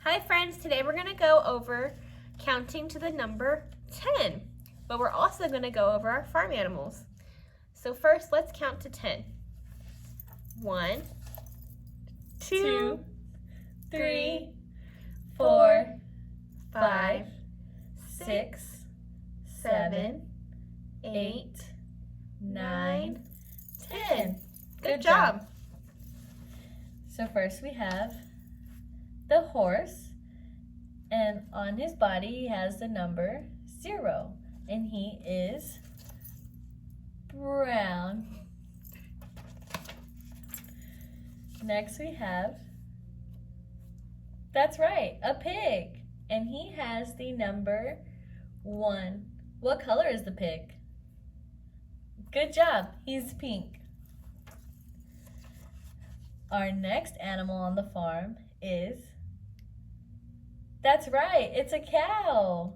Hi friends, today we're going to go over counting to the number 10, but we're also going to go over our farm animals. So first, let's count to 10. 1, 2, 3, 4, 5, 6, 7, 8, 9, 10. Good job. So first we have the horse, and on his body he has the number 0, and he is brown. Next we have, that's right, a pig, and he has the number 1. What color is the pig? Good job, he's pink. Our next animal on the farm is, that's right, it's a cow.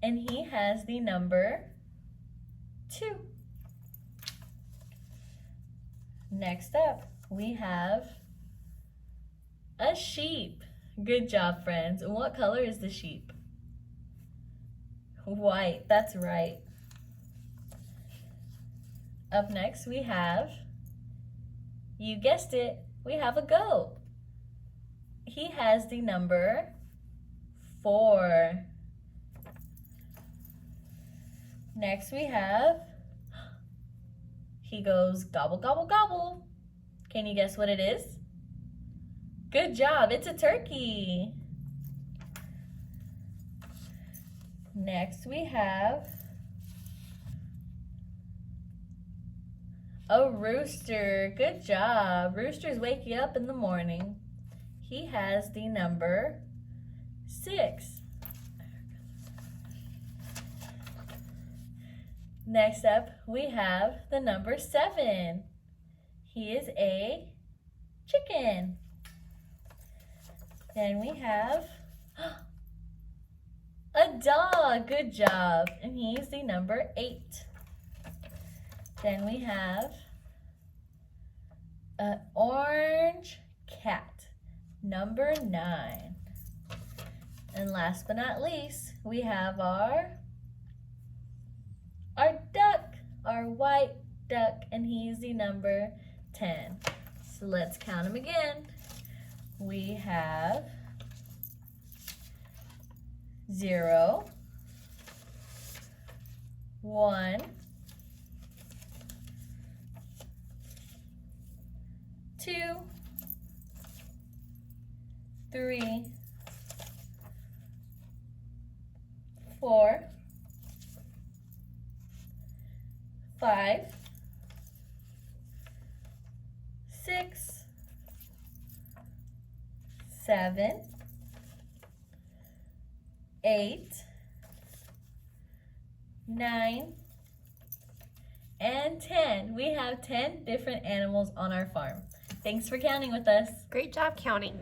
And he has the number 2. Next up, we have a sheep. Good job, friends. And what color is the sheep? White, that's right. Up next, we have, you guessed it, we have a goat. He has the number 4. Next we have, he goes gobble, gobble, gobble. Can you guess what it is? Good job, it's a turkey. Next we have a rooster. Good job. Roosters wake you up in the morning. He has the number 6. Next up, we have the number 7. He is a chicken. Then we have a dog. Good job. And he's the number 8. Then we have an orange cat, number 9. And last but not least, we have our duck, our white duck, and he's the number 10. So let's count them again. We have 0, 1, 2, 3, 4, 5, 6, 7, 8, 9, and 10. We have 10 different animals on our farm. Thanks for counting with us. Great job counting.